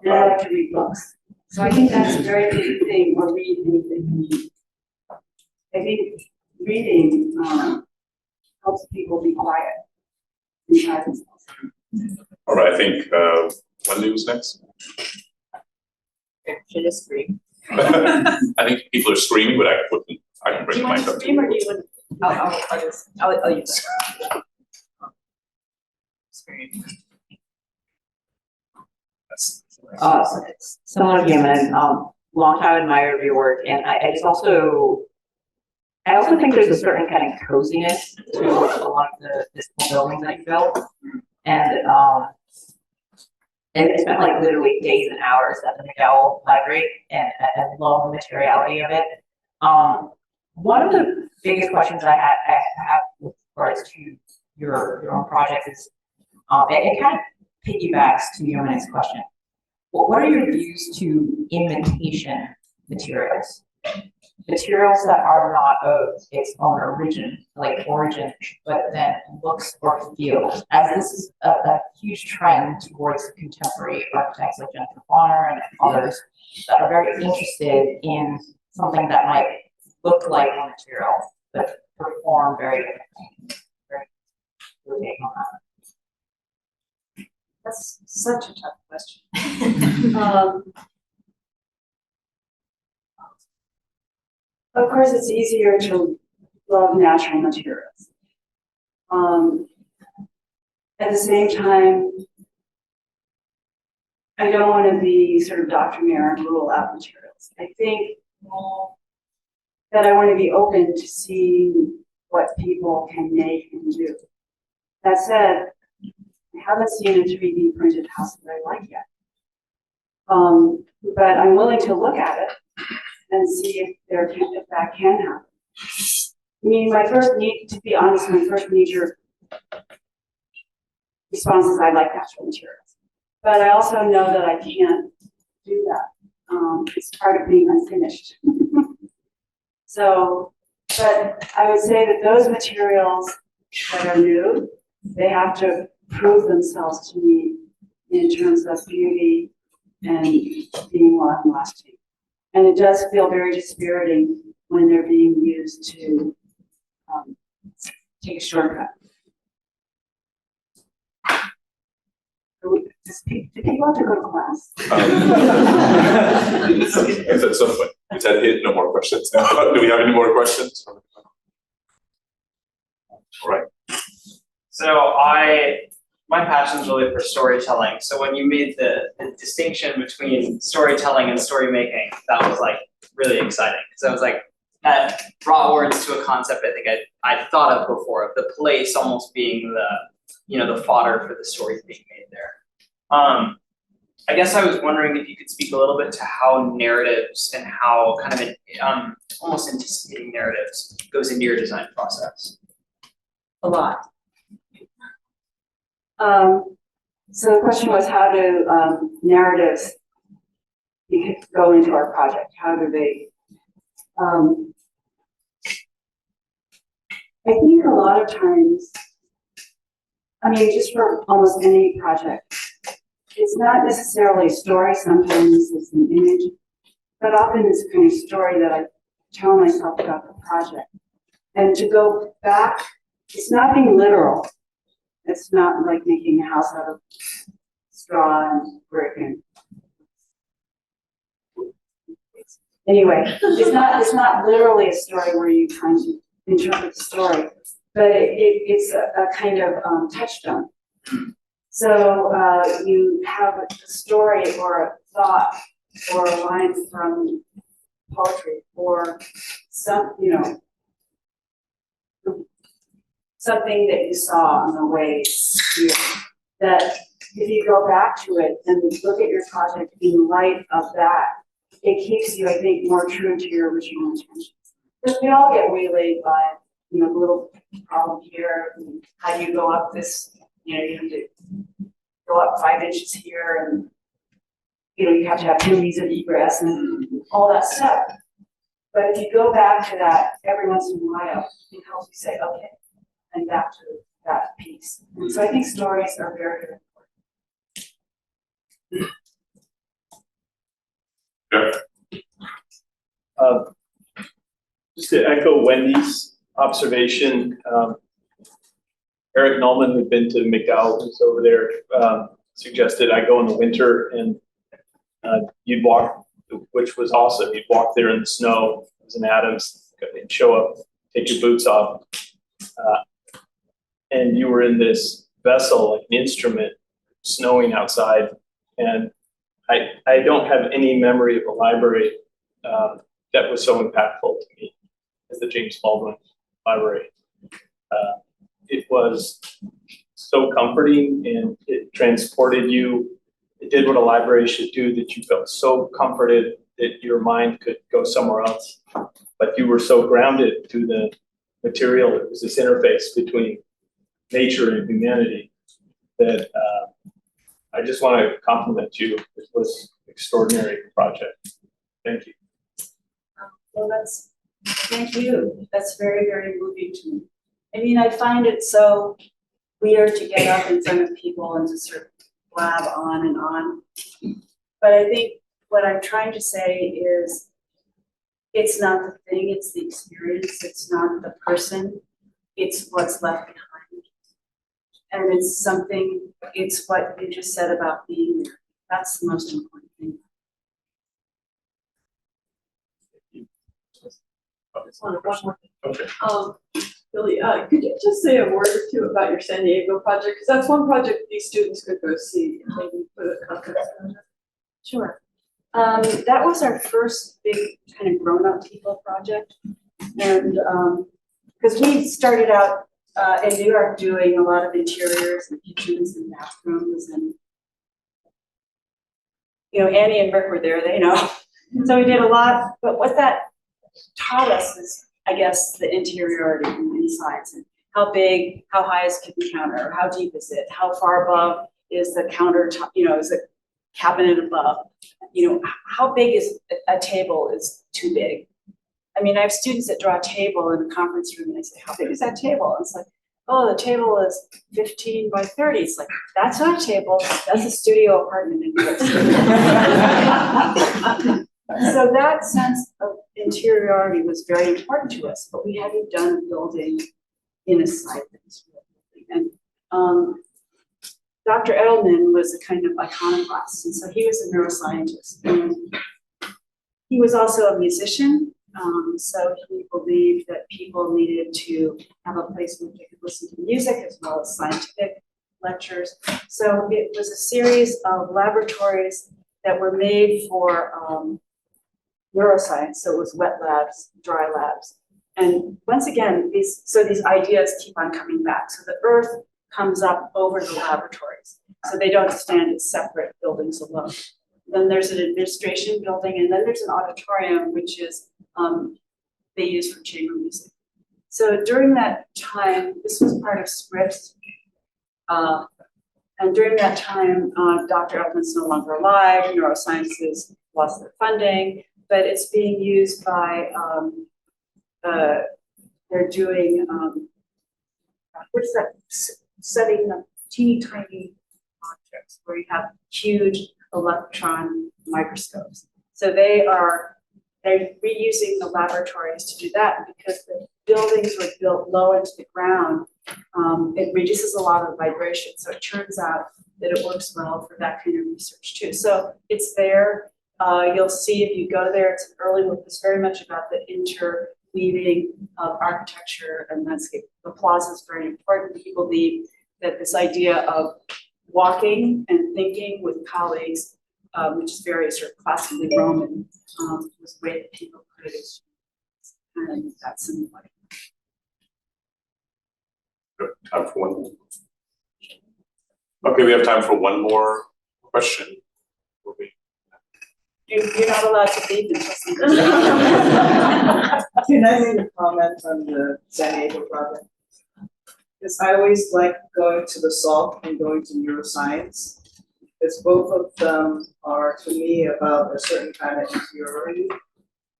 And I like to read books. So I think that's a very big thing, or read anything. I think reading helps people be quiet inside themselves. All right, I think Wendy was next. Should I scream? I think people are screaming, but I can Do bring you the want mic to up to scream or you. do you want? I'll use that. Scream. That's- Similar human, long time admired of your work, and I also think there's a certain kind of coziness to a lot of the physical buildings that you built, and I spent like literally days and hours at the McDowell Library, and I love the materiality of it. One of the biggest questions I have with regards to your own project is, it kind of piggybacks to your next question. What are your views to imitation materials? Materials that are not of its own origin, but then looks or feels. As this is a huge trend towards contemporary architects like Jennifer Bonner and others that are very interested in something that might look like one material, but perform very differently. Your take on that? That's such a tough question. Of course, it's easier to love natural materials. At the same time, I don't want to be sort of doctrinaire and rule out materials. I think that I want to be open to see what people can make and do. That said, I haven't seen a 3D printed house that I like yet. But I'm willing to look at it and see if that can happen. I mean, to be honest, my first major response is I like natural materials. But I also know that I can't do that. It's part of being unfinished. So, but I would say that those materials that are new, they have to prove themselves to me in terms of beauty and being long-lasting. And it does feel very dispiriting when they're being used to take a shortcut. Do people have to go to class? If at some point, we said hit no more questions. Do we have any more questions? All right. So my passion is really for storytelling. So when you made the distinction between storytelling and story making, that was like really exciting. Because I was like, that brought words to a concept I think I'd thought of before, of the place almost being the fodder for the stories being made there. I guess I was wondering if you could speak a little bit to how narratives and how kind of almost anticipating narratives goes into your design process. A lot. So the question was, how do narratives go into our project? How do they? I think a lot of times, I mean, just for almost any project, it's not necessarily a story. Sometimes it's an image, but often it's a kind of story that I tell myself about the project. And to go back, it's not being literal. It's not like making a house out of straw and brick and anyway, it's not literally a story where you trying to interpret the story, but it's a kind of touchstone. So you have a story or a thought or a line from poetry or something that you saw on the way here, that if you go back to it and look at your project in light of that, it keeps you, I think, more true to your original intentions. Because we all get waylaid by, the little problem here, and how do you go up this, you have to go up 5 inches here and, you have to have 2 means of egress and all that stuff. But if you go back to that every once in a while, it helps you say, okay, and back to that piece. So I think stories are very, very important. Yeah. Just to echo Wendy's observation, Eric Nallman, who'd been to McDowell, who's over there, suggested I go in the winter and you'd walk, which was awesome. You'd walk there in the snow, it was in Adams, and show up, take your boots off. And you were in this vessel, like an instrument, snowing outside. And I don't have any memory of a library that was so impactful to me as the James Baldwin Library. It was so comforting and it transported you. It did what a library should do, that you felt so comforted that your mind could go somewhere else. But you were so grounded to the material. It was this interface between nature and humanity that I just want to compliment you. It was an extraordinary project. Thank you. Well, thank you. That's very, very moving to me. I mean, I find it so weird to get up in front of people and just sort of blab on and on. But I think what I'm trying to say is it's not the thing, it's the experience, it's not the person, it's what's left behind. And it's what you just said about being there. That's the most important thing. One more thing. Okay. Billy, could you just say a word or two about your San Diego project? Because that's one project these students could go see and maybe put a context on it. Sure. That was our first big kind of grown-up people project. And because we started out in New York doing a lot of interiors and kitchens and bathrooms, and Annie and Rick were there, they know. So we did a lot, but what that taught us is, I guess, the interiority and the insides, and how big, how high is the counter, how deep is it, how far above is the countertop, is the cabinet above, how big is a table is too big. I mean, I have students that draw a table in a conference room and I say, how big is that table? And it's like, oh, the table is 15 by 30. It's like, that's not a table, that's a studio apartment in New York City. So that sense of interiority was very important to us, but we hadn't done building in a site that was real building. And Dr. Edelman was a kind of iconoclast, and so he was a neuroscientist. And he was also a musician, so he believed that people needed to have a place where they could listen to music as well as scientific lectures. So it was a series of laboratories that were made for neuroscience, so it was wet labs, dry labs. And once again, these ideas keep on coming back. So the earth comes up over the laboratories, so they don't stand as separate buildings alone. Then there's an administration building, and then there's an auditorium, which is they use for chamber music. So during that time, this was part of Scripps, and during that time, Dr. Edelman's no longer alive, neurosciences lost their funding, but it's being used by, they're doing, what is that, studying the teeny tiny objects where you have huge electron microscopes. So they're reusing the laboratories to do that, because the buildings were built low into the ground. It reduces a lot of vibration. So it turns out that it works well for that kind of research too. So it's there. You'll see if you go there, it's an early look. It's very much about the interweaving of architecture and landscape. The plaza is very important. People believe that this idea of walking and thinking with colleagues, which is very sort of classically Roman, was the way that people could experience. And that's in the way. Time for one more. Okay, we have time for one more question. You're not allowed to leave until something. Can I make a comment on the San Diego project? Because I always like going to the SALT and going to neuroscience. Because both of them are, to me, about a certain kind of interiority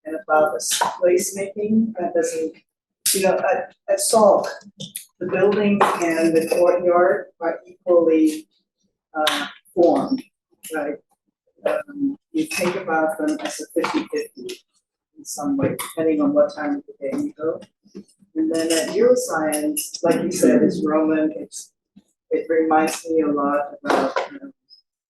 and about a placemaking that doesn't, at SALT, the building and the courtyard are equally formed, right? You think about them as a 50-50 in some way, depending on what time of the day you go. And then at neuroscience, like you said, it's Roman, it reminds me a lot about,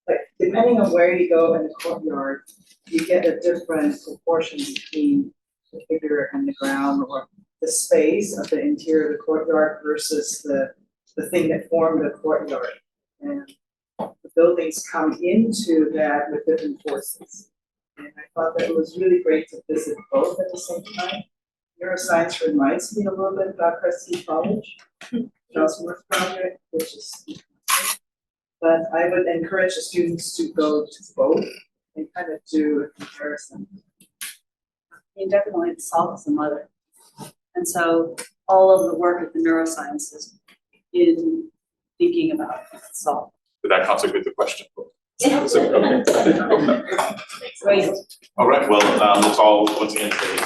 like, depending on where you go in the courtyard, you get a different proportion between the figure and the ground, or the space of the interior of the courtyard versus the thing that formed the courtyard. And the buildings come into that with different forces. And I thought that it was really great to visit both at the same time. Neuroscience reminds me a little bit about Preston College, Ellsworth project, which is, but I would encourage the students to go to both and kind of do a comparison. Definitely the SALT is the mother. And so all of the work at the neurosciences in thinking about SALT. Did that conflict with the question? Yeah. Okay. Great. All right, well, let's all once again say